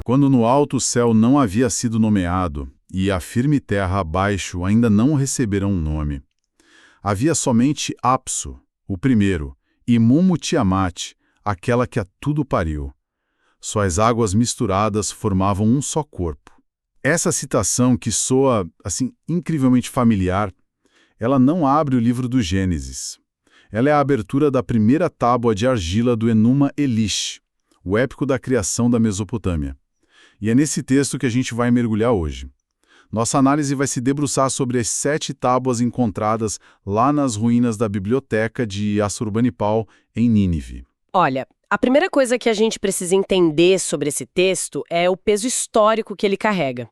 quando no alto céu não havia sido nomeado e a firme terra abaixo ainda não receberam um nome. Havia somente Apsu, o primeiro, e Mumu Tiamat, aquela que a tudo pariu. Suas águas misturadas formavam um só corpo. Essa citação, que soa, assim, incrivelmente familiar, ela não abre o livro do Gênesis. Ela é a abertura da primeira tábua de argila do Enuma Elish, o épico da criação da Mesopotâmia. E é nesse texto que a gente vai mergulhar hoje. Nossa análise vai se debruçar sobre as 7 tábuas encontradas lá nas ruínas da biblioteca de Assurbanipal, em Nínive. Olha, a primeira coisa que a gente precisa entender sobre esse texto é o peso histórico que ele carrega.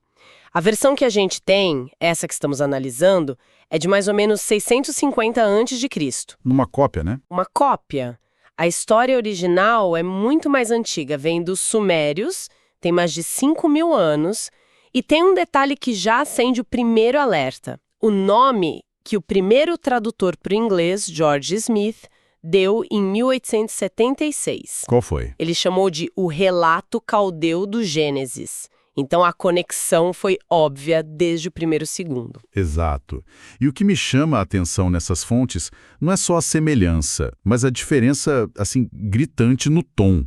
A versão que a gente tem, essa que estamos analisando, é de mais ou menos 650 a.C. Numa cópia, né? Uma cópia. A história original é muito mais antiga, vem dos Sumérios, tem mais de 5.000 anos, e tem um detalhe que já acende o primeiro alerta. O nome que o primeiro tradutor para o inglês, George Smith, deu em 1876. Qual foi? Ele chamou de o relato caldeu do Gênesis. Então a conexão foi óbvia desde o primeiro segundo. Exato. E o que me chama a atenção nessas fontes não é só a semelhança, mas a diferença, assim, gritante no tom.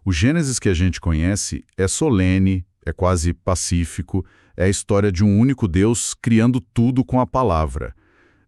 O Gênesis que a gente conhece é solene, é quase pacífico, é a história de um único Deus criando tudo com a palavra.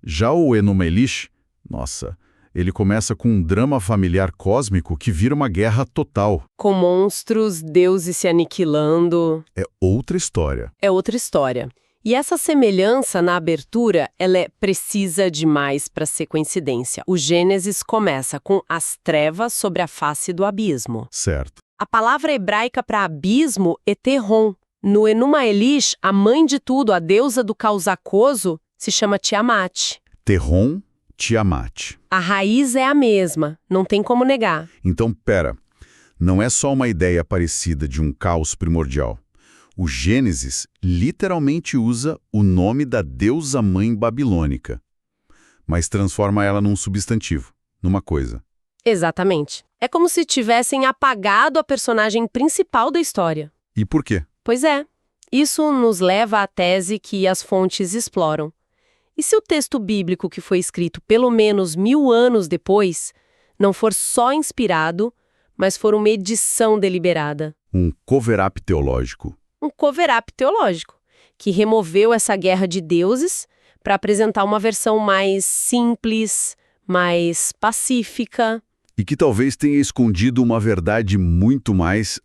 Já o Enuma Elish, nossa, ele começa com um drama familiar cósmico que vira uma guerra total. Com monstros, deuses se aniquilando. É outra história. É outra história. E essa semelhança na abertura, ela é precisa demais para ser coincidência. O Gênesis começa com as trevas sobre a face do abismo. Certo. A palavra hebraica para abismo é Terron. No Enuma Elish, a mãe de tudo, a deusa do caos aquoso, se chama Tiamat. Terron, Tiamat. A raiz é a mesma, não tem como negar. Então, pera, não é só uma ideia parecida de um caos primordial. O Gênesis literalmente usa o nome da deusa-mãe babilônica, mas transforma ela num substantivo, numa coisa. Exatamente. É como se tivessem apagado a personagem principal da história. E por quê? Pois é. Isso nos leva à tese que as fontes exploram. E se o texto bíblico que foi escrito pelo menos 1000 anos depois não for só inspirado, mas for uma edição deliberada? Um cover-up teológico. Um cover-up teológico, que removeu essa guerra de deuses para apresentar uma versão mais simples, mais pacífica. E que talvez tenha escondido uma verdade muito mais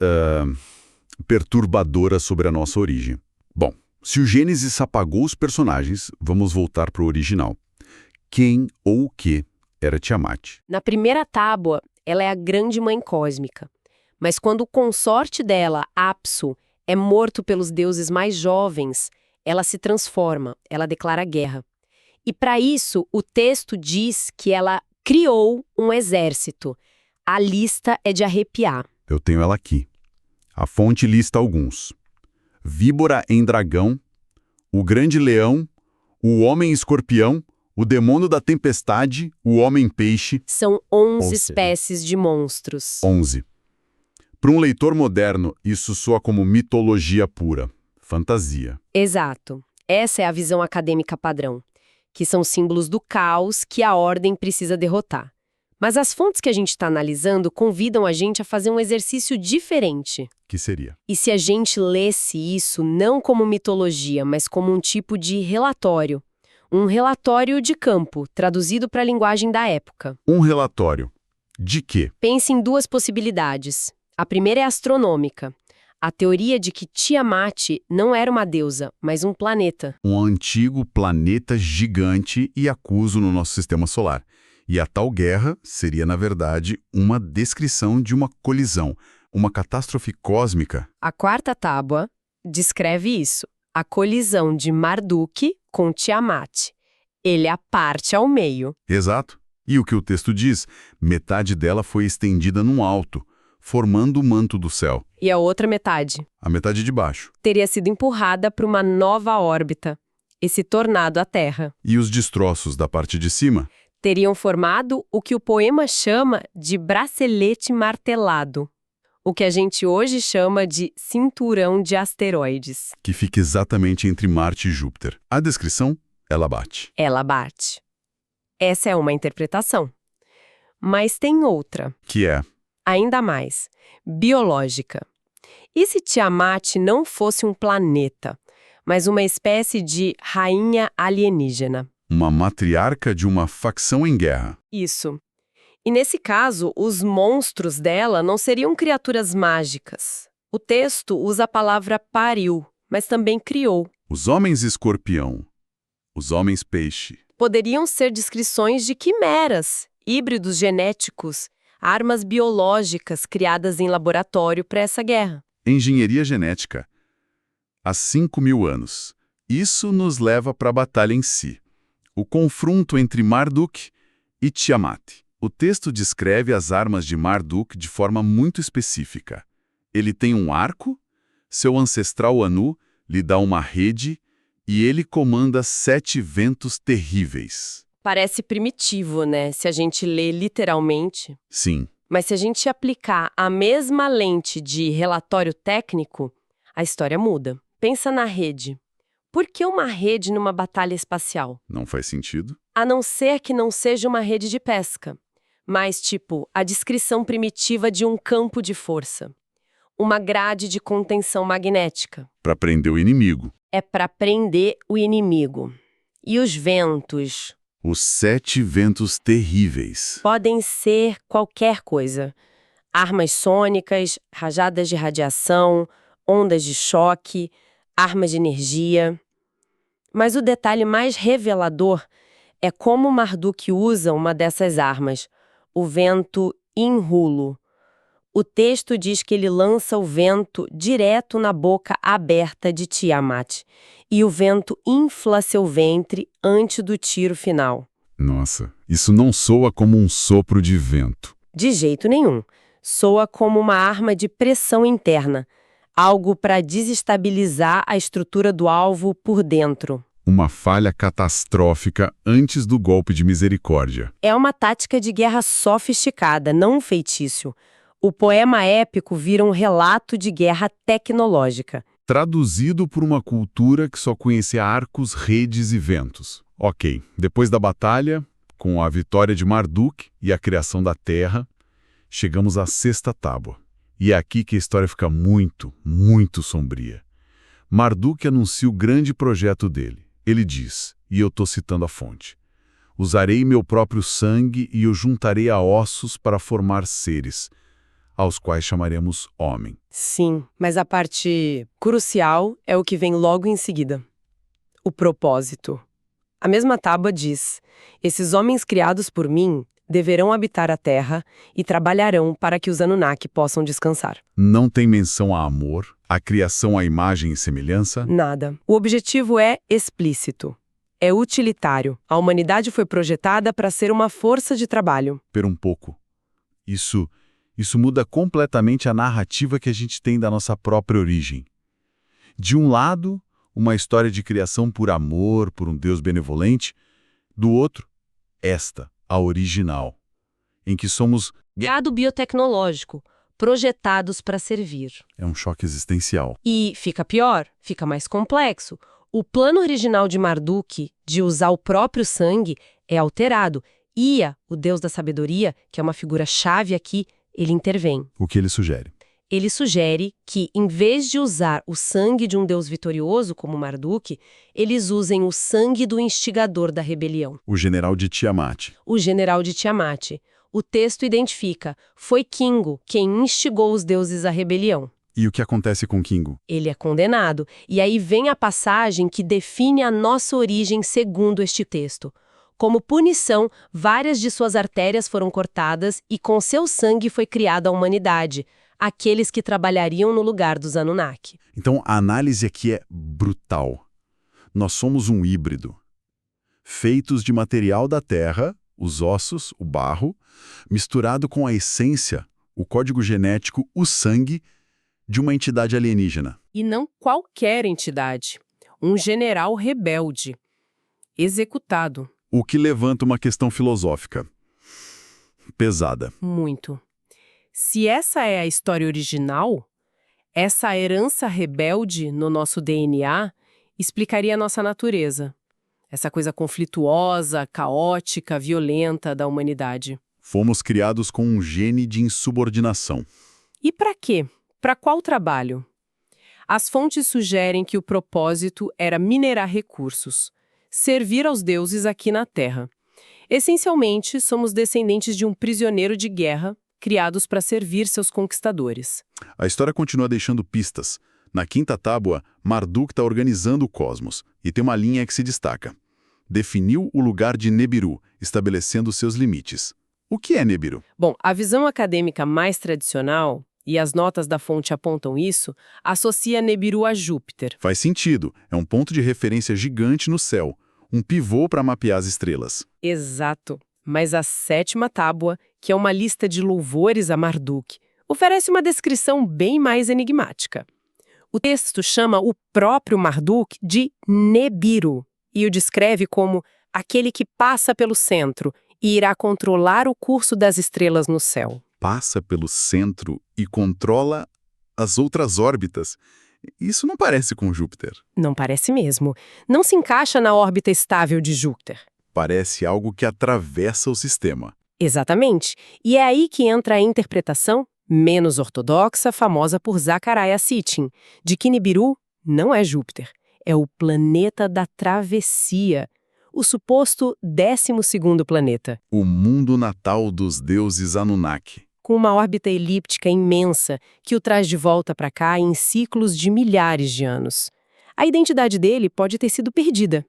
perturbadora sobre a nossa origem. Bom, se o Gênesis apagou os personagens, vamos voltar para o original. Quem ou o que era Tiamat? Na primeira tábua, ela é a grande mãe cósmica. Mas quando o consorte dela, Apsu, é morto pelos deuses mais jovens, ela se transforma, ela declara guerra. E para isso, o texto diz que ela criou um exército. A lista é de arrepiar. Eu tenho ela aqui. A fonte lista alguns. Víbora em dragão, o grande leão, o homem escorpião, o demônio da tempestade, o homem peixe. São 11 espécies de monstros. 11. Para um leitor moderno, isso soa como mitologia pura, fantasia. Exato. Essa é a visão acadêmica padrão, que são símbolos do caos que a ordem precisa derrotar. Mas as fontes que a gente está analisando convidam a gente a fazer um exercício diferente. Que seria? E se a gente lesse isso não como mitologia, mas como um tipo de relatório? Um relatório de campo, traduzido para a linguagem da época. Um relatório. De quê? Pense em 2 possibilidades. A primeira é astronômica. A teoria de que Tiamat não era uma deusa, mas um planeta. Um antigo planeta gigante e acuso no nosso sistema solar. E a tal guerra seria, na verdade, uma descrição de uma colisão, uma catástrofe cósmica. A quarta tábua descreve isso, a colisão de Marduk com Tiamat. Ele a parte ao meio. Exato. E o que o texto diz? Metade dela foi estendida num alto, formando o manto do céu. E a outra metade? A metade de baixo. Teria sido empurrada para uma nova órbita, esse tornado à Terra. E os destroços da parte de cima? Teriam formado o que o poema chama de bracelete martelado. o que a gente hoje chama de cinturão de asteroides. Que fica exatamente entre Marte e Júpiter. A descrição, ela bate. Ela bate. Essa é uma interpretação. Mas tem outra, Que é, ainda mais, biológica. E se Tiamat não fosse um planeta, mas uma espécie de rainha alienígena? uma matriarca de uma facção em guerra. Isso. E nesse caso, os monstros dela não seriam criaturas mágicas. O texto usa a palavra pariu, mas também criou. Os homens escorpião, os homens peixe. Poderiam ser descrições de quimeras, híbridos genéticos, armas biológicas criadas em laboratório para essa guerra. Engenharia genética. Há 5.000 anos. Isso nos leva para a batalha em si. O confronto entre Marduk e Tiamat. O texto descreve as armas de Marduk de forma muito específica. Ele tem um arco, seu ancestral Anu lhe dá uma rede e ele comanda 7 ventos terríveis. Parece primitivo, né, se a gente lê literalmente. Sim, Mas se a gente aplicar a mesma lente de relatório técnico, a história muda. Pensa na rede. Por que uma rede numa batalha espacial? não faz sentido? A não ser que não seja uma rede de pesca, mas tipo a descrição primitiva de um campo de força. Uma grade de contenção magnética. Para prender o inimigo. É para prender o inimigo. E os ventos? Os 7 ventos terríveis. Podem ser qualquer coisa. Armas sônicas, rajadas de radiação, ondas de choque, armas de energia. Mas o detalhe mais revelador é como Marduk usa uma dessas armas, o vento Inhulo. O texto diz que ele lança o vento direto na boca aberta de Tiamat, e o vento infla seu ventre antes do tiro final. Nossa, isso não soa como um sopro de vento. De jeito nenhum. Soa como uma arma de pressão interna, algo para desestabilizar a estrutura do alvo por dentro. Uma falha catastrófica antes do golpe de misericórdia. É uma tática de guerra sofisticada, não um feitiço. O poema épico vira um relato de guerra tecnológica. Traduzido por uma cultura que só conhecia arcos, redes e ventos. Ok, depois da batalha, com a vitória de Marduk e a criação da Terra, chegamos à sexta tábua. E é aqui que a história fica muito, muito sombria. Marduk anuncia o grande projeto dele. Ele diz, e eu estou citando a fonte, usarei meu próprio sangue e o juntarei a ossos para formar seres, aos quais chamaremos homem. Sim, mas a parte crucial é o que vem logo em seguida. O propósito. A mesma tábua diz: esses homens criados por mim deverão habitar a terra e trabalharão para que os Anunnaki possam descansar. Não tem menção a amor, a criação à imagem e semelhança? Nada. O objetivo é explícito. É utilitário. A humanidade foi projetada para ser uma força de trabalho. Pera um pouco. Isso muda completamente a narrativa que a gente tem da nossa própria origem. De um lado, uma história de criação por amor, por um Deus benevolente. Do outro, a original, em que somos... Gado biotecnológico, projetados para servir. É um choque existencial. E fica pior, fica mais complexo. O plano original de Marduk, de usar o próprio sangue, é alterado. Ea, o deus da sabedoria, que é uma figura-chave aqui, ele intervém. O que ele sugere? Ele sugere que, em vez de usar o sangue de um deus vitorioso, como Marduk, eles usem o sangue do instigador da rebelião. O general de Tiamat. O general de Tiamat. O texto identifica, foi Kingo quem instigou os deuses à rebelião. E o que acontece com Kingo? Ele é condenado. E aí vem a passagem que define a nossa origem segundo este texto. Como punição, várias de suas artérias foram cortadas e com seu sangue foi criada a humanidade, aqueles que trabalhariam no lugar dos Anunnaki. Então a análise aqui é brutal. Nós somos um híbrido. Feitos de material da terra, os ossos, o barro, misturado com a essência, o código genético, o sangue, de uma entidade alienígena. E não qualquer entidade. Um general rebelde. Executado. O que levanta uma questão filosófica. Pesada. Muito. Se essa é a história original, essa herança rebelde no nosso DNA explicaria a nossa natureza. Essa coisa conflituosa, caótica, violenta da humanidade. Fomos criados com um gene de insubordinação. E para quê? Para qual trabalho? As fontes sugerem que o propósito era minerar recursos, servir aos deuses aqui na Terra. Essencialmente, somos descendentes de um prisioneiro de guerra, criados para servir seus conquistadores. A história continua deixando pistas. Na quinta tábua, Marduk está organizando o cosmos, e tem uma linha que se destaca. Definiu o lugar de Nibiru, estabelecendo seus limites. O que é Nibiru? Bom, a visão acadêmica mais tradicional, e as notas da fonte apontam isso, associa Nibiru a Júpiter. Faz sentido, é um ponto de referência gigante no céu, um pivô para mapear as estrelas. Exato. Mas a sétima tábua, que é uma lista de louvores a Marduk, oferece uma descrição bem mais enigmática. O texto chama o próprio Marduk de Nibiru e o descreve como aquele que passa pelo centro e irá controlar o curso das estrelas no céu. Passa pelo centro e controla as outras órbitas. Isso não parece com Júpiter. Não parece mesmo. Não se encaixa na órbita estável de Júpiter. Parece algo que atravessa o sistema. Exatamente. E é aí que entra a interpretação menos ortodoxa, famosa por Zecharia Sitchin, de que Nibiru não é Júpiter, é o planeta da travessia, o suposto 12º planeta. O mundo natal dos deuses Anunnaki. Com uma órbita elíptica imensa que o traz de volta para cá em ciclos de milhares de anos. A identidade dele pode ter sido perdida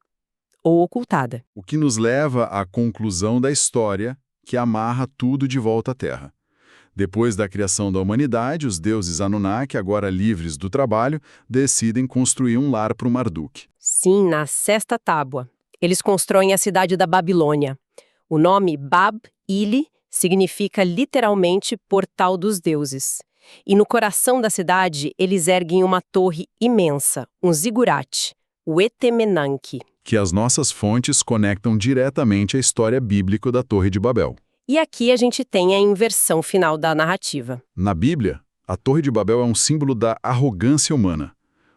ou ocultada. O que nos leva à conclusão da história que amarra tudo de volta à Terra. Depois da criação da humanidade, os deuses Anunnaki, agora livres do trabalho, decidem construir um lar para o Marduk. Sim, na sexta tábua. Eles constroem a cidade da Babilônia. O nome Bab-Ili significa literalmente Portal dos Deuses. E no coração da cidade, eles erguem uma torre imensa, um zigurate, o Etemenanque. Que as nossas fontes conectam diretamente à história bíblica da Torre de Babel. E aqui a gente tem a inversão final da narrativa. Na Bíblia, a Torre de Babel é um símbolo da arrogância humana,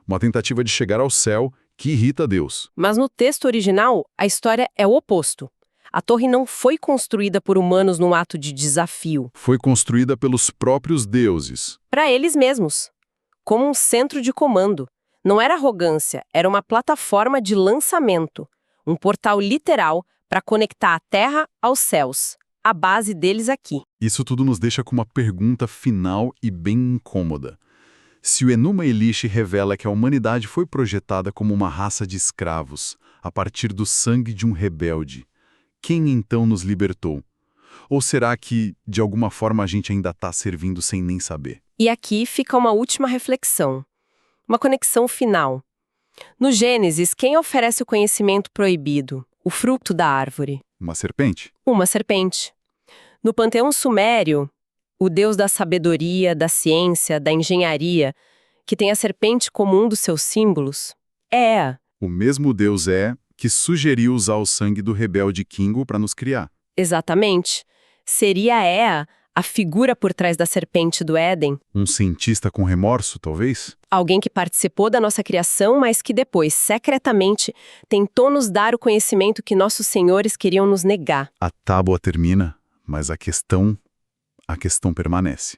uma tentativa de chegar ao céu que irrita Deus. Mas no texto original, a história é o oposto. A torre não foi construída por humanos num ato de desafio. Foi construída pelos próprios deuses. Para eles mesmos, como um centro de comando. Não era arrogância, era uma plataforma de lançamento, um portal literal para conectar a Terra aos céus. A base deles aqui. Isso tudo nos deixa com uma pergunta final e bem incômoda. Se o Enuma Elish revela que a humanidade foi projetada como uma raça de escravos, a partir do sangue de um rebelde, quem então nos libertou? Ou será que, de alguma forma, a gente ainda está servindo sem nem saber? E aqui fica uma última reflexão. Uma conexão final. No Gênesis, quem oferece o conhecimento proibido? O fruto da árvore. Uma serpente? Uma serpente. No panteão sumério, o deus da sabedoria, da ciência, da engenharia, que tem a serpente como um dos seus símbolos, é Ea. O mesmo deus que sugeriu usar o sangue do rebelde Kingo para nos criar. Exatamente. Seria Ea a figura por trás da serpente do Éden? Um cientista com remorso, talvez? Alguém que participou da nossa criação, mas que depois, secretamente, tentou nos dar o conhecimento que nossos senhores queriam nos negar. A tábua termina, mas a questão permanece.